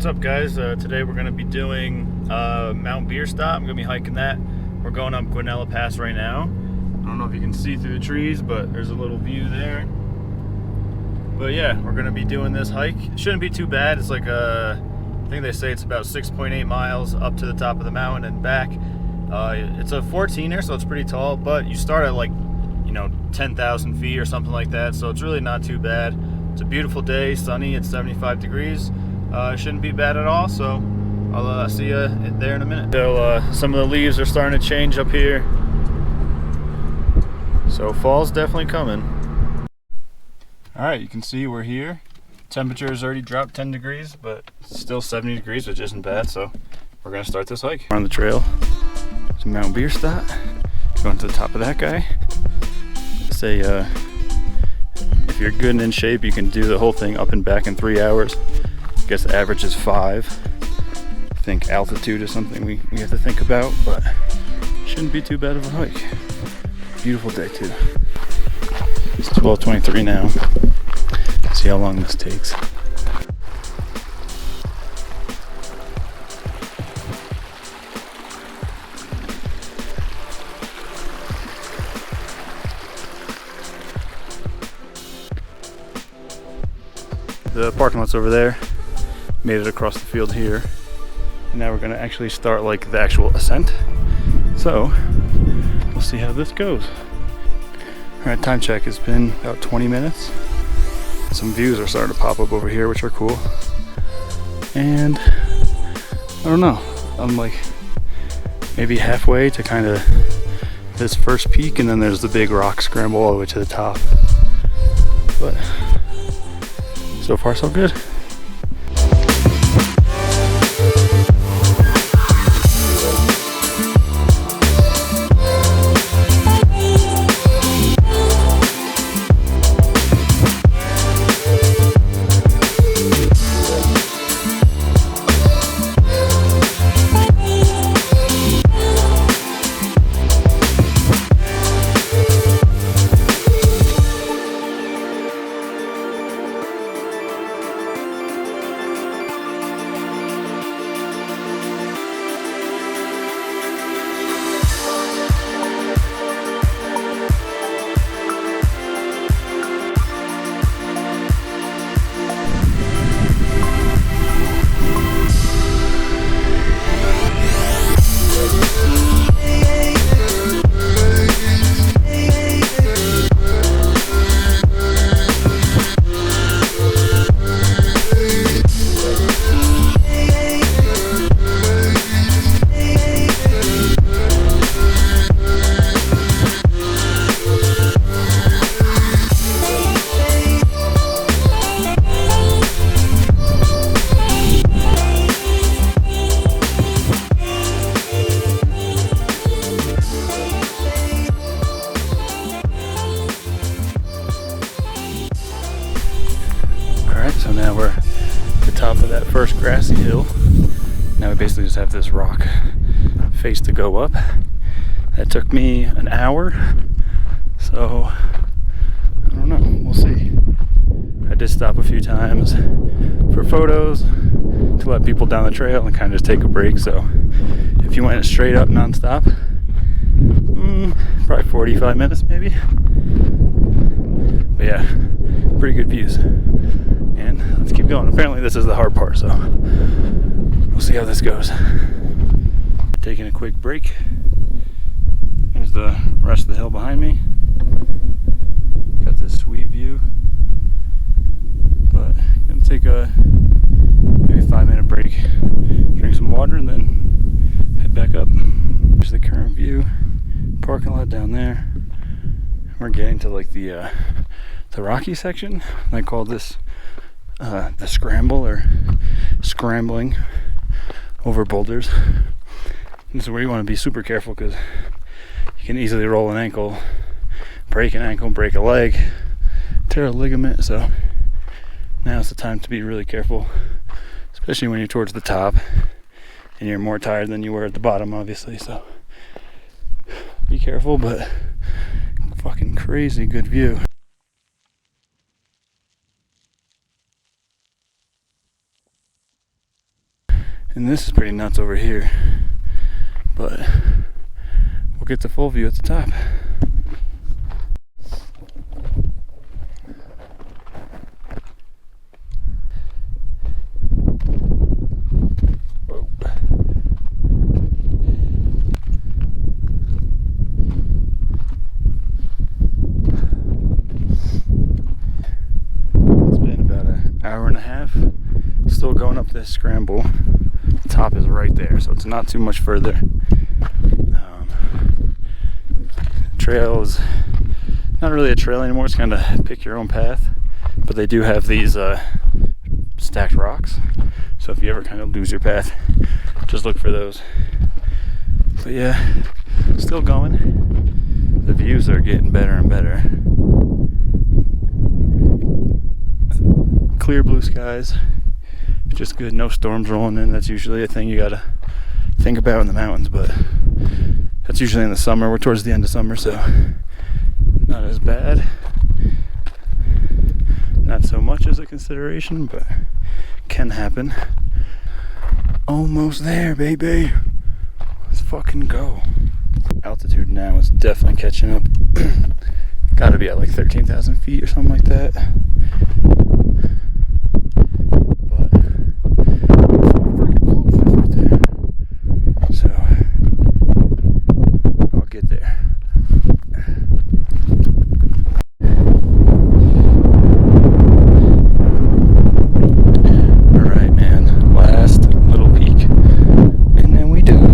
What's up, guys? Today we're going to be doing Mount Bierstadt. I'm going to be hiking that. We're going up Guanella Pass right now. I don't know if you can see through the trees, but there's a little view there. But yeah, we're going to be doing this hike. It shouldn't be too bad. It's like I think they say it's about 6.8 miles up to the top of the mountain and back. It's a 14er, so it's pretty tall, but you start at 10,000 feet or something like that, so it's really not too bad. It's a beautiful day, sunny, it's 75 degrees. Shouldn't be bad at all, so I'll see you there in a minute. So some of the leaves are starting to change up here, so fall's definitely coming. Alright, you can see we're here. Temperature has already dropped 10 degrees, but it's still 70 degrees, which isn't bad, so we're going to start this hike. We're on the trail to Mount Bierstadt. Going to the top of that guy. Say if you're good and in shape, you can do the whole thing up and back in 3 hours. I guess the average is 5. I think altitude is something we have to think about, but shouldn't be too bad of a hike. Beautiful day too. It's 12:23 now. Let's see how long this takes. The parking lot's over there. Made it across the field here. And now we're gonna actually start the actual ascent. So we'll see how this goes. Alright, time check has been about 20 minutes. Some views are starting to pop up over here, which are cool. And I don't know, I'm maybe halfway to kind of this first peak, and then there's the big rock scramble all the way to the top. But so far so good. So now we're at the top of that first grassy hill. Now we basically just have this rock face to go up. That took me an hour, so I don't know, we'll see. I did stop a few times for photos to let people down the trail and kind of just take a break. So if you went straight up non-stop, probably 45 minutes maybe. But yeah, pretty good views. And let's keep going. Apparently this is the hard part, so we'll see how this goes. Taking a quick break. There's the rest of the hill behind me. Got this sweet view. But I'm gonna take a maybe 5-minute break, drink some water, and then head back up. There's the current view. Parking lot down there. We're getting to the rocky section. I call this the scramble, or scrambling over boulders. This is where you want to be super careful, because you can easily roll an ankle, break a leg, tear a ligament. So now's the time to be really careful, especially when you're towards the top and you're more tired than you were at the bottom, obviously. So be careful, but fucking crazy good view. And this is pretty nuts over here, but we'll get the full view at the top. Whoa. It's been about an hour and a half. Still going up this scramble. The top is right there, so it's not too much further. Trail is not really a trail anymore. It's kind of pick your own path, but they do have these stacked rocks, so if you ever kind of lose your path, just look for those. But yeah, still going. The views are getting better and better. Clear blue skies, just good. No storms rolling in. That's usually a thing you gotta think about in the mountains, but that's usually in the summer. We're towards the end of summer, so not as bad. Not so much as a consideration, but can happen. Almost there, baby. Let's fucking go. Altitude now is definitely catching up. Gotta be at like 13,000 feet or something like that. But freaking close right there. So I'll get there. Alright, man. Last little peak. And then we done.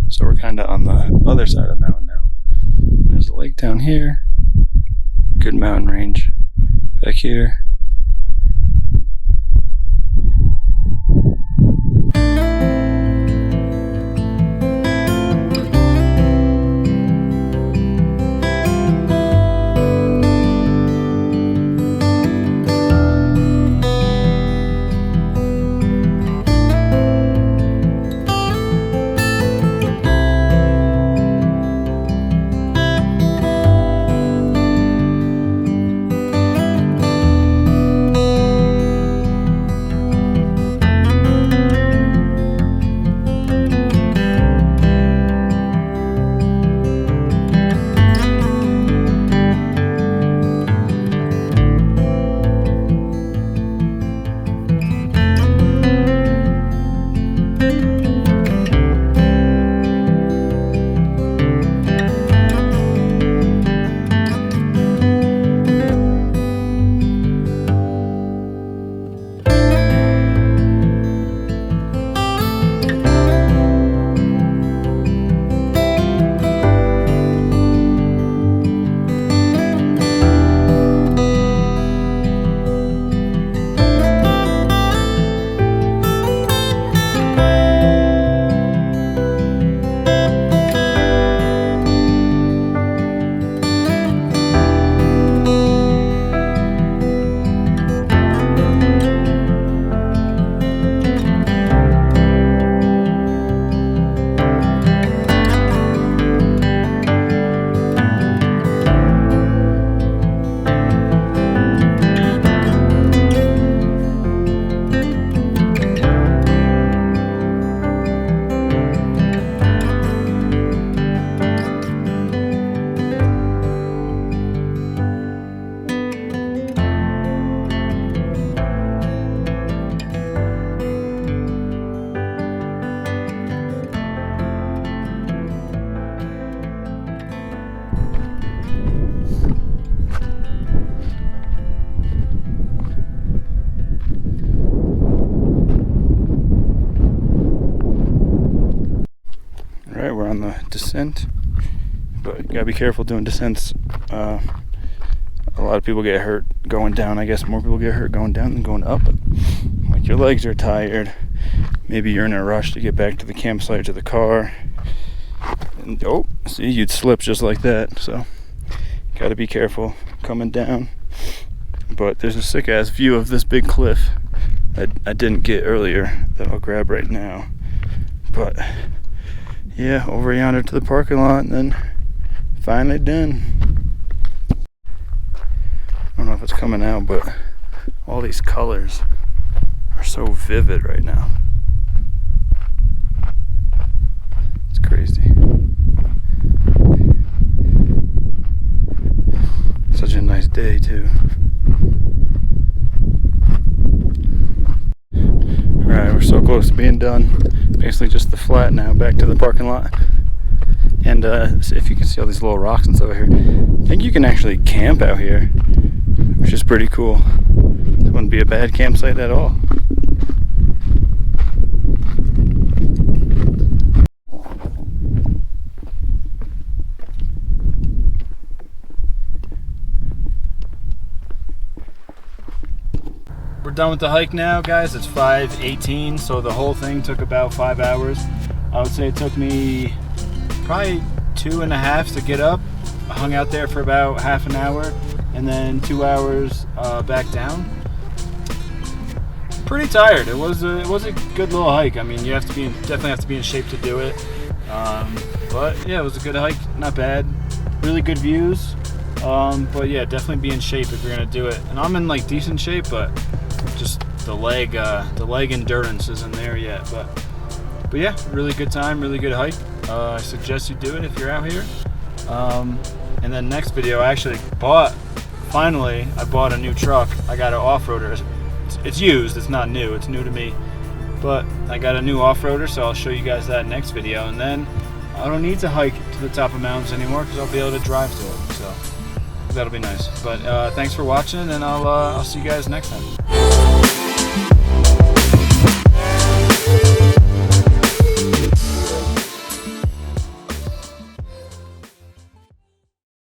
So we're kind of on the other side of the mountain now. There's a lake down here, good mountain range back here. on the descent, but you gotta be careful doing descents. A lot of people get hurt going down. I guess more people get hurt going down than going up. Like, your legs are tired. Maybe you're in a rush to get back to the campsite, to the car. And oh, see, you'd slip just like that. So, gotta be careful coming down. But there's a sick ass view of this big cliff that I didn't get earlier that I'll grab right now. But yeah, over yonder to the parking lot, and then finally done. I don't know if it's coming out, but all these colors are so vivid right now. It's crazy. Such a nice day too. Alright, we're so close to being done. Basically just the flat now, back to the parking lot. And if you can see all these little rocks and stuff over here, I think you can actually camp out here, which is pretty cool. It wouldn't be a bad campsite at all. We're done with the hike now, guys. It's 5:18, so the whole thing took about 5 hours. I would say it took me probably 2.5 to get up. I hung out there for about half an hour, and then 2 hours back down. Pretty tired. It was a good little hike. I mean, you have to be definitely have to be in shape to do it. But yeah, it was a good hike. Not bad. Really good views. But yeah, definitely be in shape if you're gonna do it. And I'm in like decent shape, but just the leg endurance isn't there yet. But yeah, really good time, really good hike. I suggest you do it if you're out here. And then next video, I actually finally bought a new truck. I got an off-roader. It's used, it's not new, it's new to me. But I got a new off-roader, so I'll show you guys that next video. And then I don't need to hike to the top of mountains anymore because I'll be able to drive to it. So that'll be nice. But thanks for watching, and I'll see you guys next time.